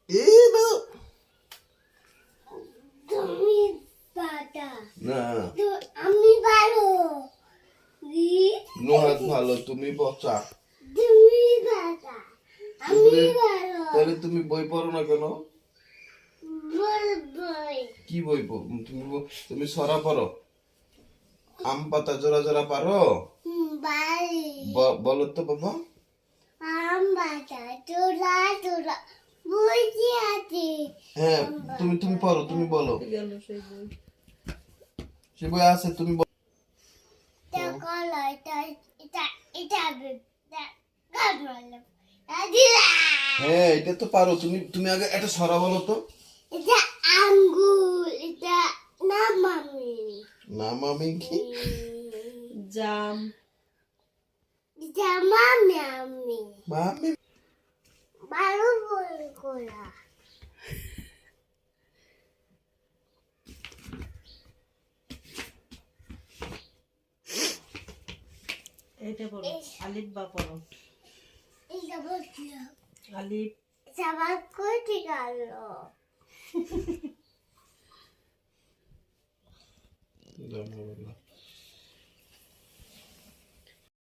এই না তুমি বাটা না আমি ভালো নুহাত ভালো, তুমি পচা। তুমি বাটা আমি ভালো তাহলে তুমি বই পড়ো না কেন? বলবই কি বই তুমি সরা পড়ো? আম পাতা জোড়া জোড়া পারো? বাড়ি বলো তো বাবা। আম বাটা তোরা তোরা বুঝি আছে হ্যাঁ, তুমি পড়ো, তুমি বলো। সে বই আছে, তুমি বলো। কলা এটা এটা এটা হ্যাঁ, এটা তো পারো তুমি। তুমি আগে একটা সরা বলো তো। এটা আঙ্গুর এটা না মামি নাম আমি কি? জাম, এটা মামি আমি মামি। ভালো বল কলা এটা পড়ো। আলিফ বা পড়ো। এটা বলছিলাম আলিফ, সবার কোটি গেল জানো না।